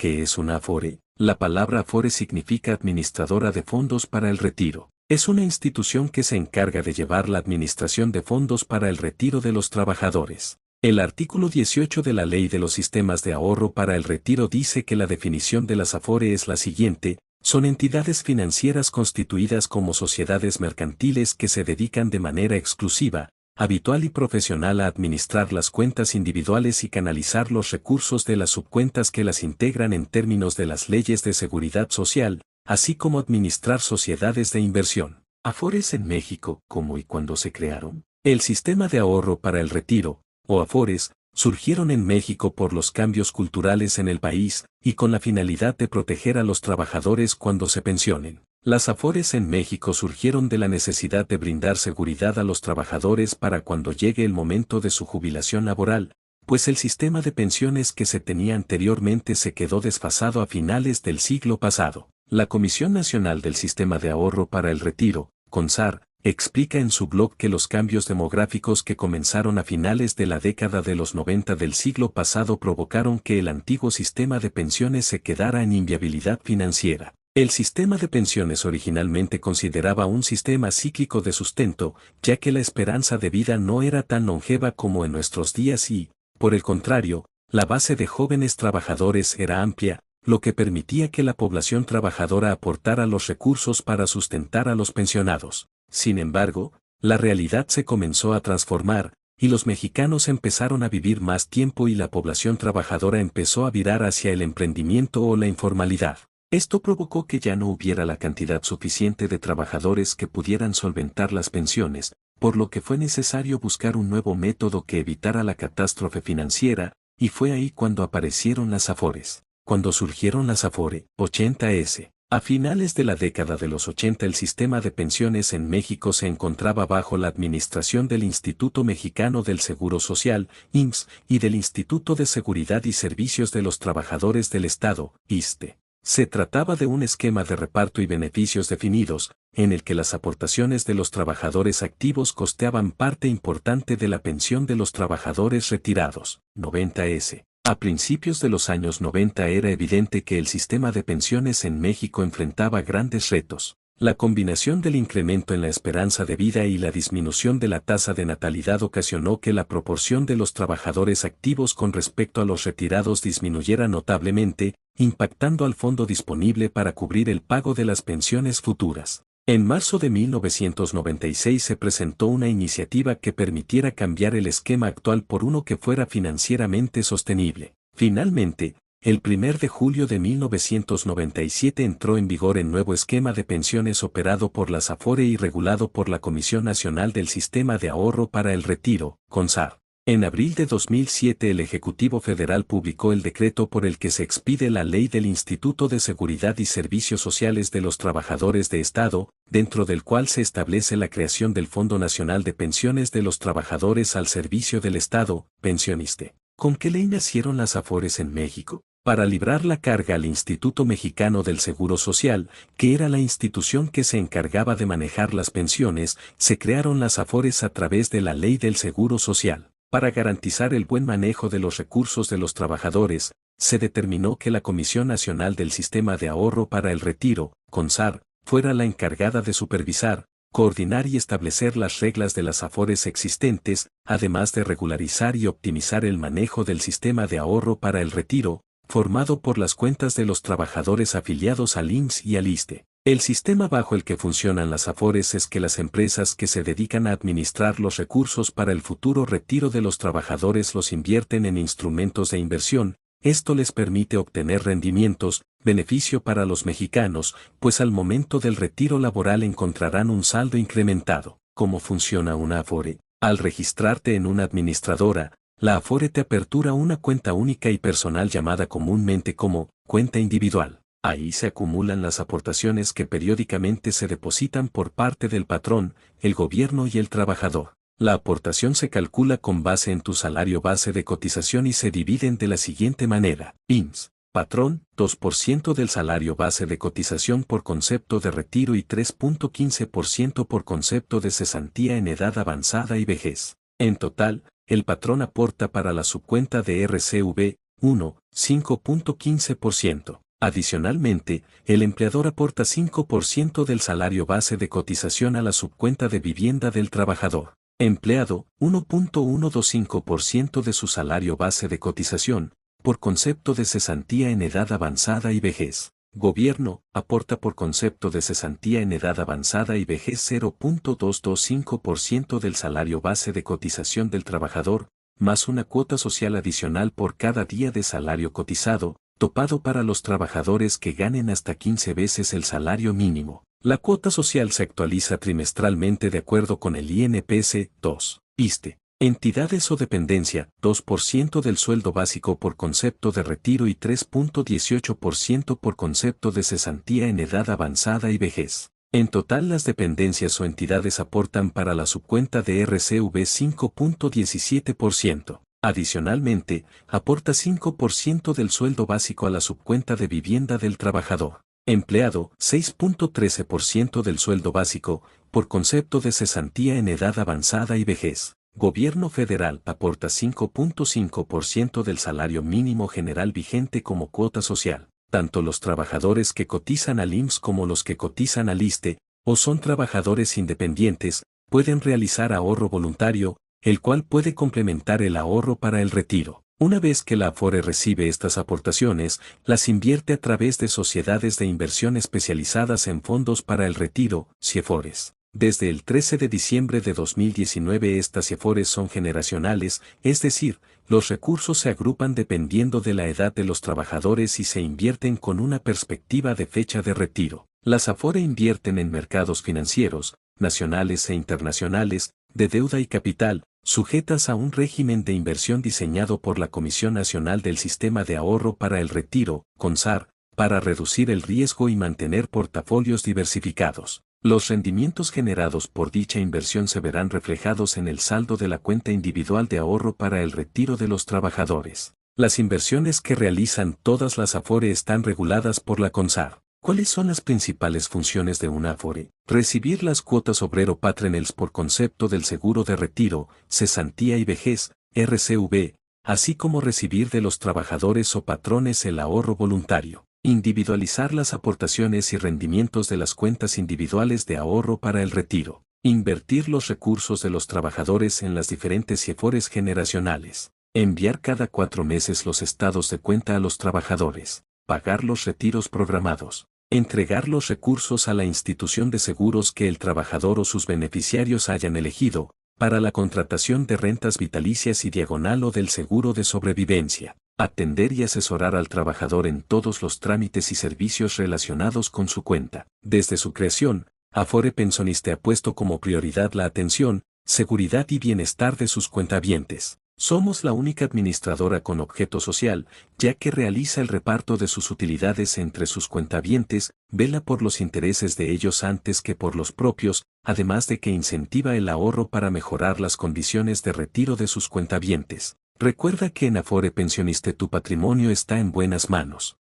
¿Qué es una Afore? La palabra Afore significa Administradora de Fondos para el Retiro. Es una institución que se encarga de llevar la administración de fondos para el retiro de los trabajadores. El artículo 18 de la Ley de los Sistemas de Ahorro para el Retiro dice que la definición de las Afore es la siguiente: son entidades financieras constituidas como sociedades mercantiles que se dedican de manera exclusiva, habitual y profesional a administrar las cuentas individuales y canalizar los recursos de las subcuentas que las integran en términos de las leyes de seguridad social, así como administrar sociedades de inversión. Afores en México, ¿cómo y cuándo se crearon? El sistema de ahorro para el retiro, o Afores, surgieron en México por los cambios culturales en el país y con la finalidad de proteger a los trabajadores cuando se pensionen. Las Afores en México surgieron de la necesidad de brindar seguridad a los trabajadores para cuando llegue el momento de su jubilación laboral, pues el sistema de pensiones que se tenía anteriormente se quedó desfasado a finales del siglo pasado. La Comisión Nacional del Sistema de Ahorro para el Retiro, CONSAR, explica en su blog que los cambios demográficos que comenzaron a finales de la década de los 90 del siglo pasado provocaron que el antiguo sistema de pensiones se quedara en inviabilidad financiera. El sistema de pensiones originalmente consideraba un sistema cíclico de sustento, ya que la esperanza de vida no era tan longeva como en nuestros días y, por el contrario, la base de jóvenes trabajadores era amplia, lo que permitía que la población trabajadora aportara los recursos para sustentar a los pensionados. Sin embargo, la realidad se comenzó a transformar, y los mexicanos empezaron a vivir más tiempo y la población trabajadora empezó a virar hacia el emprendimiento o la informalidad. Esto provocó que ya no hubiera la cantidad suficiente de trabajadores que pudieran solventar las pensiones, por lo que fue necesario buscar un nuevo método que evitara la catástrofe financiera, y fue ahí cuando aparecieron las Afores. Cuando surgieron las Afore, 80s. A finales de la década de los 80 el sistema de pensiones en México se encontraba bajo la administración del Instituto Mexicano del Seguro Social, IMSS, y del Instituto de Seguridad y Servicios de los Trabajadores del Estado, ISSSTE. Se trataba de un esquema de reparto y beneficios definidos, en el que las aportaciones de los trabajadores activos costeaban parte importante de la pensión de los trabajadores retirados. 90s. A principios de los años 90 era evidente que el sistema de pensiones en México enfrentaba grandes retos. La combinación del incremento en la esperanza de vida y la disminución de la tasa de natalidad ocasionó que la proporción de los trabajadores activos con respecto a los retirados disminuyera notablemente, impactando al fondo disponible para cubrir el pago de las pensiones futuras. En marzo de 1996 se presentó una iniciativa que permitiera cambiar el esquema actual por uno que fuera financieramente sostenible. Finalmente, el 1 de julio de 1997 entró en vigor el nuevo esquema de pensiones operado por las Afore y regulado por la Comisión Nacional del Sistema de Ahorro para el Retiro, CONSAR. En abril de 2007 el Ejecutivo Federal publicó el decreto por el que se expide la Ley del Instituto de Seguridad y Servicios Sociales de los Trabajadores de Estado, dentro del cual se establece la creación del Fondo Nacional de Pensiones de los Trabajadores al servicio del Estado, Pensioniste. ¿Con qué ley nacieron las Afores en México? Para librar la carga al Instituto Mexicano del Seguro Social, que era la institución que se encargaba de manejar las pensiones, se crearon las Afores a través de la Ley del Seguro Social. Para garantizar el buen manejo de los recursos de los trabajadores, se determinó que la Comisión Nacional del Sistema de Ahorro para el Retiro, CONSAR, fuera la encargada de supervisar, coordinar y establecer las reglas de las Afores existentes, además de regularizar y optimizar el manejo del sistema de ahorro para el retiro, formado por las cuentas de los trabajadores afiliados al IMSS y al ISSSTE. El sistema bajo el que funcionan las Afores es que las empresas que se dedican a administrar los recursos para el futuro retiro de los trabajadores los invierten en instrumentos de inversión. Esto les permite obtener rendimientos, beneficio para los mexicanos, pues al momento del retiro laboral encontrarán un saldo incrementado. ¿Cómo funciona una Afore? Al registrarte en una administradora, la Afore te apertura una cuenta única y personal llamada comúnmente como cuenta individual. Ahí se acumulan las aportaciones que periódicamente se depositan por parte del patrón, el gobierno y el trabajador. La aportación se calcula con base en tu salario base de cotización y se dividen de la siguiente manera. IMSS. Patrón, 2% del salario base de cotización por concepto de retiro y 3.15% por concepto de cesantía en edad avanzada y vejez. En total, el patrón aporta para la subcuenta de RCV 1, 5.15%. Adicionalmente, el empleador aporta 5% del salario base de cotización a la subcuenta de vivienda del trabajador. Empleado, 1.125% de su salario base de cotización, por concepto de cesantía en edad avanzada y vejez. Gobierno, aporta por concepto de cesantía en edad avanzada y vejez 0.225% del salario base de cotización del trabajador, más una cuota social adicional por cada día de salario cotizado, topado para los trabajadores que ganen hasta 15 veces el salario mínimo. La cuota social se actualiza trimestralmente de acuerdo con el INPC. 2. ISSSTE. Entidades o dependencia, 2% del sueldo básico por concepto de retiro y 3.18% por concepto de cesantía en edad avanzada y vejez. En total las dependencias o entidades aportan para la subcuenta de RCV 5.17%. Adicionalmente, aporta 5% del sueldo básico a la subcuenta de vivienda del trabajador. Empleado, 6.13% del sueldo básico, por concepto de cesantía en edad avanzada y vejez. Gobierno federal aporta 5.5% del salario mínimo general vigente como cuota social. Tanto los trabajadores que cotizan al IMSS como los que cotizan al ISSSTE, o son trabajadores independientes, pueden realizar ahorro voluntario, el cual puede complementar el ahorro para el retiro. Una vez que la Afore recibe estas aportaciones, las invierte a través de sociedades de inversión especializadas en fondos para el retiro, CIEFORES. Desde el 13 de diciembre de 2019 estas CIEFORES son generacionales, es decir, los recursos se agrupan dependiendo de la edad de los trabajadores y se invierten con una perspectiva de fecha de retiro. Las Afore invierten en mercados financieros, nacionales e internacionales, de deuda y capital, sujetas a un régimen de inversión diseñado por la Comisión Nacional del Sistema de Ahorro para el Retiro, CONSAR, para reducir el riesgo y mantener portafolios diversificados. Los rendimientos generados por dicha inversión se verán reflejados en el saldo de la cuenta individual de ahorro para el retiro de los trabajadores. Las inversiones que realizan todas las Afore están reguladas por la CONSAR. ¿Cuáles son las principales funciones de una Afore? Recibir las cuotas obrero patronales por concepto del seguro de retiro, cesantía y vejez, RCV, así como recibir de los trabajadores o patrones el ahorro voluntario. Individualizar las aportaciones y rendimientos de las cuentas individuales de ahorro para el retiro. Invertir los recursos de los trabajadores en las diferentes CIEFORES generacionales. Enviar cada 4 meses los estados de cuenta a los trabajadores. Pagar los retiros programados. Entregar los recursos a la institución de seguros que el trabajador o sus beneficiarios hayan elegido, para la contratación de rentas vitalicias y diagonal o del seguro de sobrevivencia. Atender y asesorar al trabajador en todos los trámites y servicios relacionados con su cuenta. Desde su creación, Afore Pensioniste ha puesto como prioridad la atención, seguridad y bienestar de sus cuentavientes. Somos la única administradora con objeto social, ya que realiza el reparto de sus utilidades entre sus cuentavientes, vela por los intereses de ellos antes que por los propios, además de que incentiva el ahorro para mejorar las condiciones de retiro de sus cuentavientes. Recuerda que en Afore Pensioniste tu patrimonio está en buenas manos.